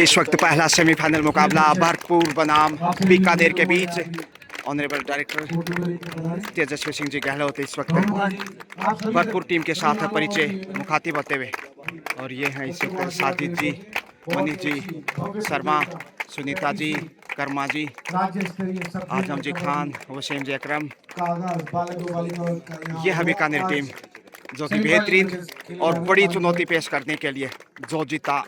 इस वक्त पहला सेमीफाइनल मुकाबला भरतपुर बनाम बीकानेर के बीच। ऑनरेबल डायरेक्टर तेजस्वी सिंह जी गहलोत इस वक्त भरतपुर टीम के साथ परिचय मुखातिब होते हुए, और ये हैं इस वक्त साजिद जी, मनीष जी, शर्मा, सुनीता जी, कर्मा जी, आजम जी खान, वसीम जी अकरम। ये है बीकानेर टीम जो कि बेहतरीन और बड़ी चुनौती पेश करने के लिए जो जीता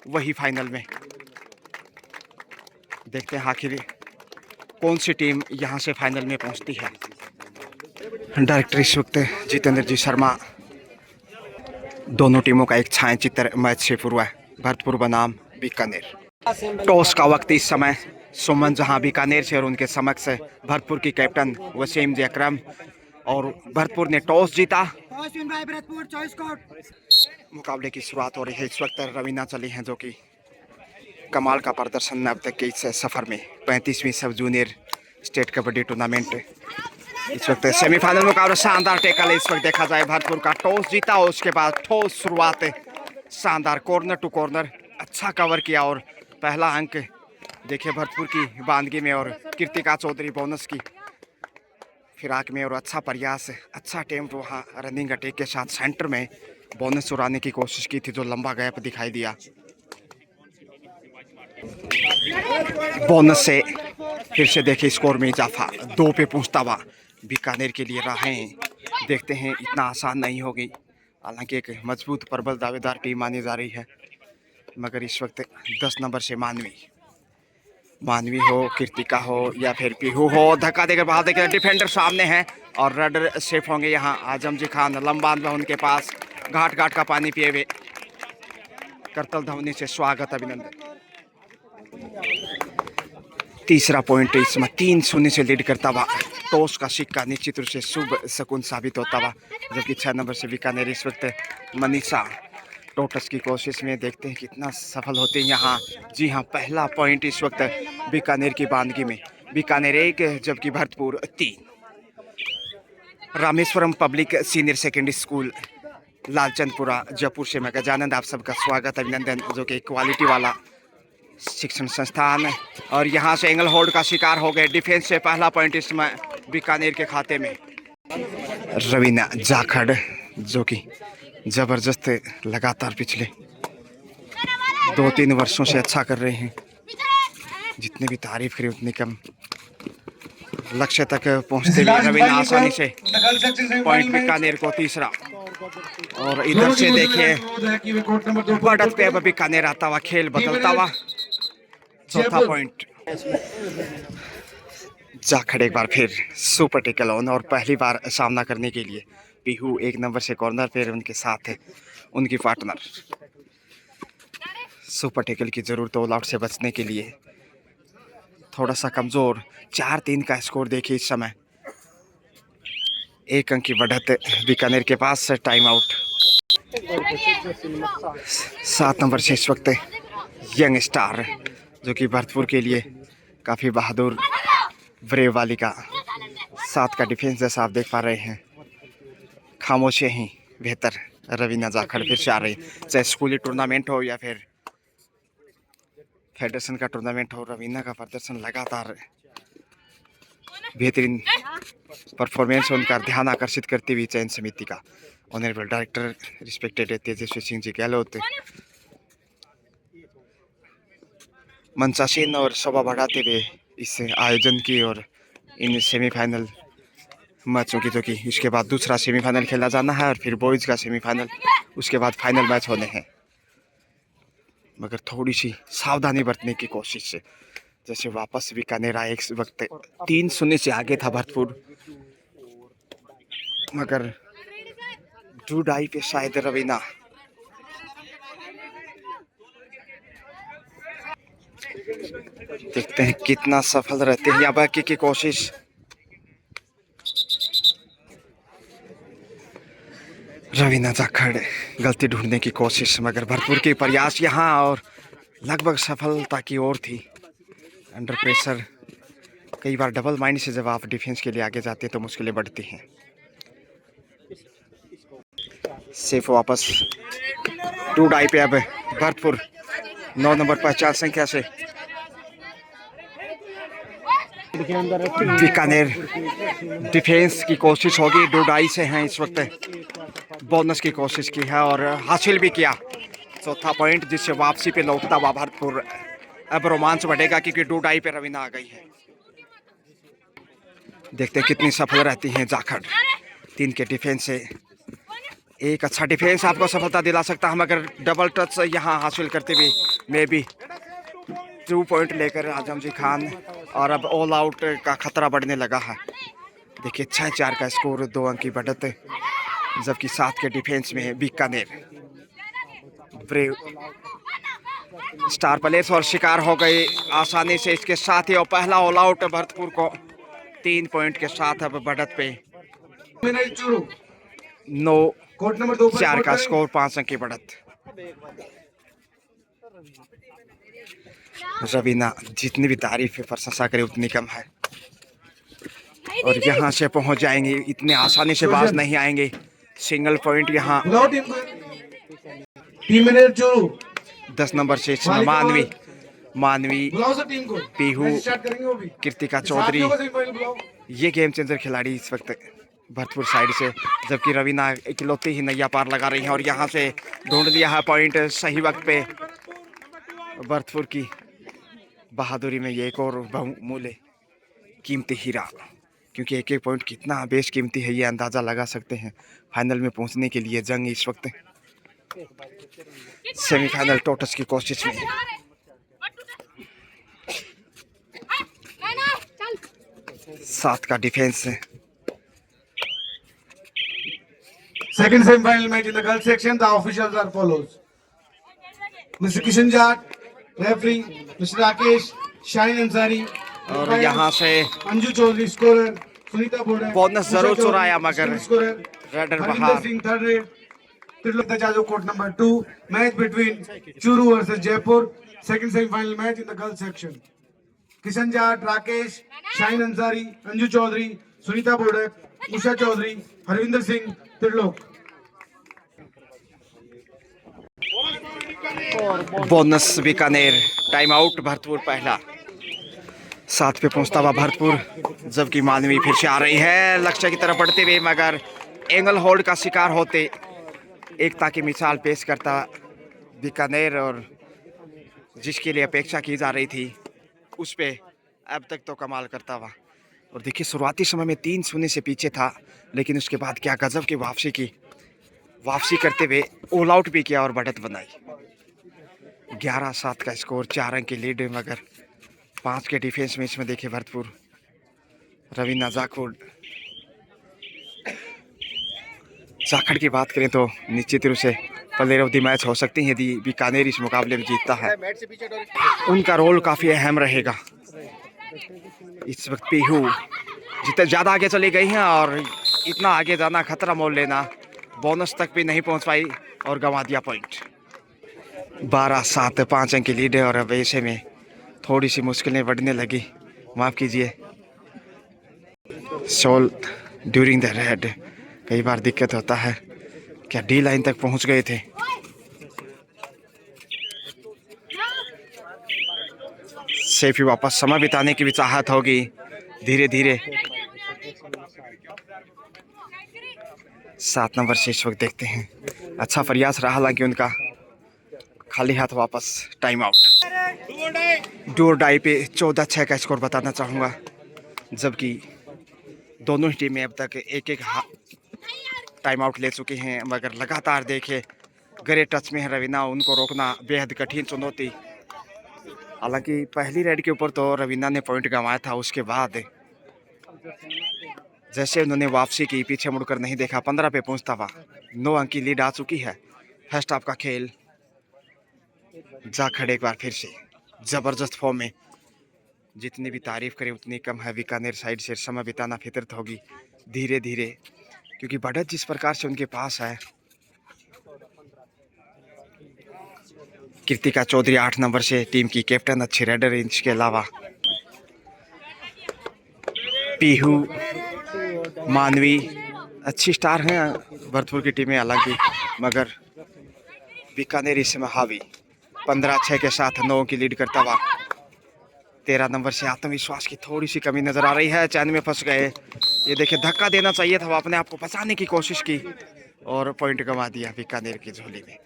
वही फाइनल में। देखते हैं आखिर कौन सी टीम यहां से फाइनल में पहुंचती है। डायरेक्टर इस वक्त जितेंद्र जी शर्मा। दोनों टीमों का एक छायाचित्र मैच से पूर्व है। भरतपुर बनाम बीकानेर। टॉस का वक्त इस समय सुमन जहां बीकानेर से और उनके समक्ष भरतपुर की कैप्टन वसीम जी अकरम, और भरतपुर ने टॉस जीता। मुकाबले की शुरुआत हो रही है। इस वक्त रवीना चली हैं जो कि कमाल का प्रदर्शन अब तक के इस सफर में 35वीं सब जूनियर स्टेट कबड्डी टूर्नामेंट। इस वक्त सेमीफाइनल मुकाबला शानदार टेकल इस वक्त देखा जाए। भरतपुर का टॉस जीता और उसके बाद ठोस शुरुआत, शानदार कॉर्नर टू कॉर्नर अच्छा कवर किया, और पहला अंक देखिए भरतपुर की बानगी में, और कीर्तिका चौधरी बोनस की फिराक में, और अच्छा प्रयास, अच्छा टेम्प वहाँ रनिंग अटैक के साथ सेंटर में बोनस चुराने की कोशिश की थी जो लंबा गैप दिखाई दिया। बोनस से फिर से देखिए स्कोर में इजाफा, 2 पे पहुंचता हुआ बीकानेर के लिए राहें देखते हैं इतना आसान नहीं होगी। हालांकि एक मजबूत प्रबल दावेदार टीम मानी जा रही है, मगर इस वक्त 10 नंबर से मानवी हो, कीर्तिका हो या फिर पीहू हो, धक्का देकर बाहर देकर डिफेंडर सामने है और रडर सेफ होंगे यहाँ। आजम जी खान लंबा में उनके पास घाट घाट का पानी पिए हुए। करतल धवनी से स्वागत, अभिनंदन। तीसरा पॉइंट इसमें 3-0 से लीड करता हुआ टॉस का सिक्का निश्चित रूप से शुभ शकुन साबित होता हुआ, जबकि 6 नंबर से बीकानेर इस वक्त मनीषा टोटस की कोशिश में। देखते हैं कितना सफल होते हैं यहाँ। जी हाँ, पहला पॉइंट इस वक्त बीकानेर की बानगी में। बीकानेर 1 जबकि Bharatpur 3। Rameshwaram public senior secondary school Lalchandpura Jaipur से मैं गजानंद आप सबका स्वागत, अभिनंदन, जो कि क्वालिटी वाला शिक्षण संस्थान है। और यहाँ से एंगल होल्ड का शिकार हो गए। डिफेंस से पहला पॉइंट इसमें बीकानेर के खाते में। रवीना जाखड़ जो कि जबरदस्त लगातार पिछले 2-3 वर्षों से अच्छा कर रहे हैं। जितनी भी तारीफ करें उतनी कम। लक्ष्य तक पहुंचते हुए रवीना आसानी से पॉइंट बीकानेर को तीसरा। और इधर से देखिए बढ़त पे बीकानेर आता हुआ, खेल बदलता हुआ। चौथा पॉइंट जाखड़ एक बार फिर सुपर टेकल ऑन, और पहली बार सामना करने के लिए पीहू 1 नंबर से कॉर्नर पे उनके साथ है उनकी पार्टनर। सुपर टेकल की जरूरत ऑल आउट से बचने के लिए। थोड़ा सा कमजोर 4-3 का स्कोर देखिए इस समय। 1 अंक की बढ़त बीकानेर के पास। Time out. 7 नंबर से इस वक्त यंग स्टार जो कि भरतपुर के लिए काफ़ी बहादुर ब्रेव वाली का 7 का डिफेंस जैसा आप देख पा रहे हैं। खामोशी ही बेहतर। रवीना जाखड़ फिर से आ रही, चाहे स्कूली टूर्नामेंट हो या फिर फेडरेशन का टूर्नामेंट हो। रवीना का प्रदर्शन लगातार बेहतरीन परफॉर्मेंस, उनका ध्यान आकर्षित करती हुई चयन समिति का ऑनरेबल डायरेक्टर रिस्पेक्टेड तेजस्वी सिंह जी गहलोत मंचासीन और शोभा बढ़ाते हुए इस आयोजन की, और इन सेमीफाइनल मैचों की, जो कि इसके बाद दूसरा सेमीफाइनल खेला जाना है और फिर बॉयज़ का सेमीफाइनल, उसके बाद फाइनल मैच होने हैं। मगर थोड़ी सी सावधानी बरतने की कोशिश से, जैसे वापस बीकानेर आए। इस वक्त 3-0 से आगे था भरतपुर, मगर ड्रू डाई पे शायद रवीना देखते हैं कितना सफल रहते हैं। या बाकी की कोशिश रवीना जाखड़ गलती ढूंढने की कोशिश, मगर भरतपुर के प्रयास यहाँ और लगभग सफलता की ओर थी। अंडर प्रेशर कई बार डबल माइंड से जब आप डिफेंस के लिए आगे जाते हैं तो मुश्किलें बढ़ती हैं। सेफ वापस 2 डाई पे अब भरतपुर 9 नंबर पहचान संख्या से बीकानेर डिफेंस की कोशिश होगी। डोडाई से हैं इस वक्त। बोनस की कोशिश की है और हासिल भी किया चौथा पॉइंट, जिससे वापसी पे लौटता हुआ भरतपुर। अब रोमांच बढ़ेगा क्योंकि डोडाई पे रवीना आ गई है। देखते हैं कितनी सफल रहती हैं जाखड़। 3 के डिफेंस से एक अच्छा डिफेंस आपको सफलता दिला सकता है, मगर डबल टच यहाँ हासिल करते हुए मे भी 2 पॉइंट लेकर आजम जी खान। और अब ऑल आउट का खतरा बढ़ने लगा है। देखिए 6-4 का स्कोर, 2 अंक की बढ़त, जबकि 7 के डिफेंस में बीकानेर ब्रेव स्टार प्लेयर्स और शिकार हो गए आसानी से इसके साथ ही। और पहला ऑल आउट भरतपुर को 3 पॉइंट के साथ अब बढ़त पे 9-4 का स्कोर, 5 अंक की बढ़त। रवीना जितनी भी तारीफ प्रशंसा करे उतनी कम है। और यहाँ से पहुंच जाएंगे, इतने आसानी से बाज नहीं आएंगे। सिंगल पॉइंट यहाँ 10 नंबर से मानवी पीहू कृतिका चौधरी, ये गेम चेंजर खिलाड़ी इस वक्त भरतपुर साइड से। जबकि रवीना इकलौती ही नैया पार लगा रही हैं और यहाँ से ढूंढ लिया है पॉइंट सही वक्त पे। भरतपुर की बहादुरी में ये एक और बहुमूल्य कीमती हीरा, क्योंकि एक एक पॉइंट कितना बेश कीमती है ये अंदाज़ा लगा सकते हैं। फाइनल में पहुंचने के लिए जंग इस वक्त सेमीफाइनल टोटस की कोशिश में। सात का defence. Second semi-final match in the girls section. The officials are follows: Mr. Kishan Jat, referee Mr. Rakesh, Shine Ansari, और यहाँ से Anju Chaudhary scorer, Sunita Bode, bonus जरूर चुराया मगर scorer, रेडर Harvinder बाहर। Singh third rate. Trilok Tajajo court number 2. Match between Churu versus Jaipur. Second semi-final match in the girls section. Kishan Jat, Rakesh, Shine Ansari, Anju Chaudhary, Sunita Bode, Usha Chaudhary, Harvinder Singh, Trilok. Bonus Bikaner, time out Bharatpur पहला। 7 पे पहुंचता हुआ भरतपुर, जबकि मानवी फिर से आ रही है लक्ष्य की तरफ बढ़ते हुए, मगर एंगल होल्ड का शिकार होते एकता की मिसाल पेश करता बीकानेर। और जिसके लिए अपेक्षा की जा रही थी उस पे अब तक तो कमाल करता हुआ। और देखिए शुरुआती समय में 3-0 से पीछे था, लेकिन उसके बाद क्या गजब की वापसी करते हुए ऑल आउट भी किया और बढ़त बनाई। 11-7 का स्कोर, 4 अंक की लीड, मगर 5 के डिफेंस में इसमें देखे भरतपुर। रवीना जाखड़ की बात करें तो निश्चित रूप से प्लेयर ऑफ द मैच हो सकती है यदि बीकानेर इस मुकाबले में जीतता है। उनका रोल काफ़ी अहम रहेगा। इस वक्त पीहू जितने ज़्यादा आगे चली गई हैं और इतना आगे जाना खतरा मोल लेना, बोनस तक भी नहीं पहुंच पाई और गंवा दिया पॉइंट। 12-7, 5 अंक की लीड है। और अब ऐसे में थोड़ी सी मुश्किलें बढ़ने लगी, माफ़ कीजिए। शॉल ड्यूरिंग द रेड कई बार दिक्कत होता है। क्या डी लाइन तक पहुंच गए थे? सेफी वापस समय बिताने की भी चाहत होगी धीरे धीरे। 7 नंबर से इस वक्त देखते हैं, अच्छा प्रयास रहा हालांकि उनका, खाली हाथ वापस। Time out. डू और डाई पे 14-6 का स्कोर बताना चाहूँगा, जबकि दोनों ही टीमें अब तक एक टाइम आउट ले चुकी हैं, मगर लगातार देखे गरे टच में है रवीना, उनको रोकना बेहद कठिन चुनौती। हालांकि पहली रेड के ऊपर तो रवीना ने पॉइंट गंवाया था, उसके बाद जैसे उन्होंने वापसी की, पीछे मुड़कर नहीं देखा, 15 पे पहुंचता हुआ 9 अंक की लीड आ चुकी है। फर्स्ट हाफ का खेल जाखड़ एक बार फिर से जबरदस्त फॉर्म में। जितनी भी तारीफ करें उतनी कम है। बीकानेर साइड से समय बिताना फितरत होगी धीरे धीरे, क्योंकि बढ़त जिस प्रकार से उनके पास है। कृतिका चौधरी 8 नंबर से टीम की कैप्टन, अच्छी रेडर। इसके अलावा पीहू, मानवी अच्छी स्टार हैं भरतपुर की टीमें हालांकि, मगर बीकानेर इस समय हावी। 15-6 के साथ 9 की लीड करता हुआ। 13 नंबर से आत्मविश्वास की थोड़ी सी कमी नजर आ रही है, चैन में फंस गए। ये देखिए धक्का देना चाहिए था, वो अपने आप को बचाने की कोशिश की और पॉइंट गंवा दिया बीकानेर की झोली में,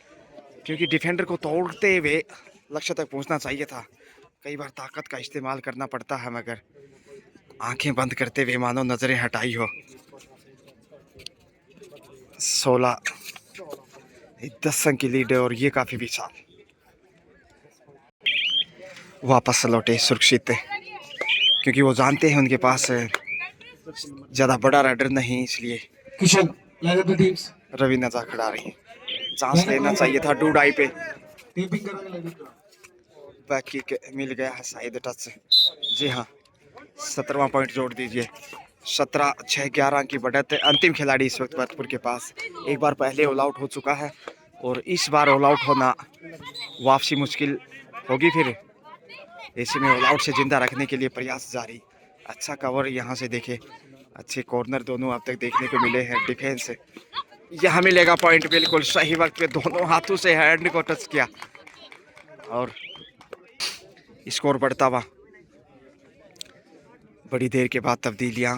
क्योंकि डिफेंडर को तोड़ते हुए लक्ष्य तक पहुंचना चाहिए था। कई बार ताकत का इस्तेमाल करना पड़ता है, मगर आंखें बंद करते हुए मानो नजरें हटाई हो। 16-10 अंक की लीड है और ये काफी विशाल। वापस लौटे सुरक्षित, क्योंकि वो जानते हैं उनके पास ज्यादा बड़ा राइडर नहीं, इसलिए Kishan line up the teams. Raveena जा खड़ा रही है। चांस लेना चाहिए था डूडाई पे, टेपिंग कराने line up करो। बैक किक मिल गया है शायद टच से। जी हाँ, 17वां पॉइंट जोड़ दीजिए। 17-6-11 की बढ़त है। अंतिम खिलाड़ी इस वक्त भरतपुर के पास एक बार पहले ऑल आउट हो चुका है और इस बार ऑल आउट होना वापसी मुश्किल होगी। फिर ऐसे में ऑल आउट से जिंदा रखने के लिए प्रयास जारी। अच्छा कवर यहाँ से देखे, अच्छे कॉर्नर दोनों अब तक देखने को मिले हैं। डिफेंस यहाँ मिलेगा पॉइंट, बिल्कुल सही वक्त पे दोनों हाथों से हैंड को टच किया और स्कोर बढ़ता हुआ। बड़ी देर के बाद तब्दीलियां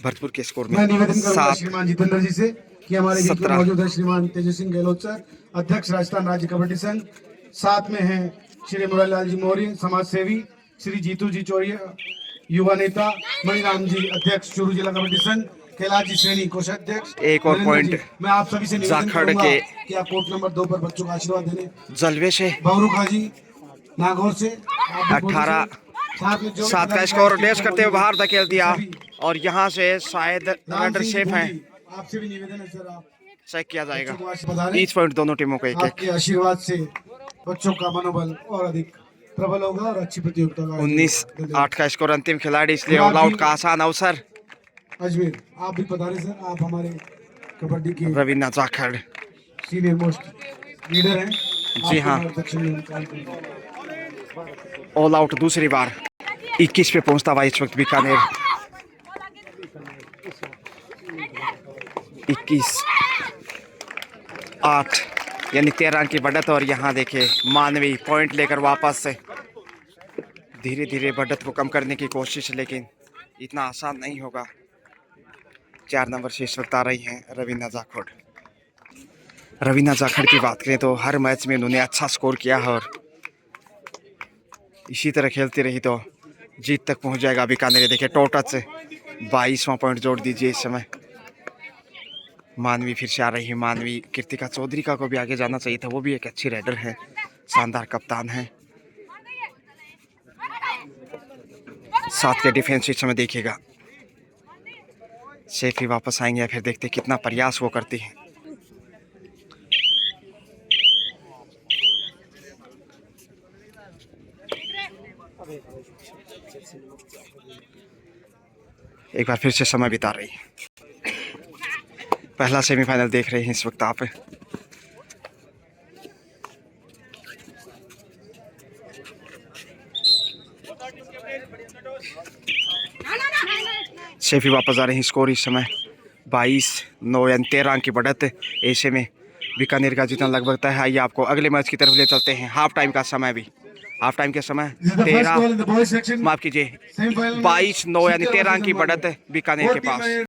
भरतपुर के स्कोर में। मैं निवेदन करूंगा 7 श्रीमान जितेंद्र जी से कि हमारे बीच में 17 मौजूद है श्रीमान तेजस्वी सिंह गहलोत सर, अध्यक्ष राजस्थान राज्य कबड्डी संघ। साथ में हैं श्री मुरारीलाल जी मौर्य समाज सेवी, श्री जीतू जी चौरिया युवा नेता, मणिराम जी अध्यक्ष चूरू जिला कबड्डी संघ, कैलाश जी श्रेणी कोषाध्यक्ष। एक और नरेंद्र पॉइंट जी, मैं आप सभी से निवेदन जाखड़ करूंगा के कि आप कोर्ट नंबर 2 पर बच्चों का आशीर्वाद देने। जलवे से बबरू खाजी नागौर से आप भी 18 साथ में जो 7 का स्कोर डैश करते हुए बाहर धकेल दिया और यहाँ से शायद राम राइडर सिंह सेफ है, भूली, आपसे भी निवेदन है सर, आप चेक किया जाएगा। बच्चों को आशीर्वाद बता दें। ईच पॉइंट दोनों टीमों को एक एक। आपके आशीर्वाद से बच्चों का मनोबल और अधिक प्रबल होगा और अच्छी प्रतियोगिता का आयोजन होगा। 19-8 का स्कोर अंतिम खिलाड़ी, इसलिए ऑल आउट का आसान अवसर। अजमेर आप भी पधारे सर, आप हमारे कबड्डी के Raveena Jakhar senior most leader हैं। जी हाँ, ऑल आउट दूसरी बार 21 पे पहुंचता हुआ इस वक्त बीकानेर। 21-8 यानी 13 अंक की बढ़त। और यहाँ देखे मानवी पॉइंट लेकर वापस से धीरे धीरे बढ़त को कम करने की कोशिश, लेकिन इतना आसान नहीं होगा। 4 नंबर से इस वक्त आ रही हैं रवीना जाखड़। रवीना जाखड़ की बात करें तो हर मैच में उन्होंने अच्छा स्कोर किया है और इसी तरह खेलती रही तो जीत तक पहुंच जाएगा बीकानेर। देखिए टोटच से 22वां पॉइंट जोड़ दीजिए इस समय। मानवी फिर से आ रही है। मानवी कृतिका चौधरी का को भी आगे जाना चाहिए था, वो भी एक अच्छी राइडर है, शानदार कप्तान है। 7 के डिफेंस इस समय देखिएगा। सेफ ही वापस आएंगे या फिर देखते कितना प्रयास वो करती है। एक बार फिर से समय बिता रही है। पहला सेमीफाइनल देख रहे हैं इस वक्त आप। शेफी वापस आ रहे हैं। स्कोर इस समय 22-9 यानी 13 अंक की बढ़त। ऐसे में बीकानेर का जीतना लगभग तय है। आइए आपको अगले मैच की तरफ ले चलते हैं। हाफ टाइम का समय भी, हाफ टाइम के समय 13 माफ कीजिए 22-9 यानी 13 अंक की बढ़त बीकानेर के पास।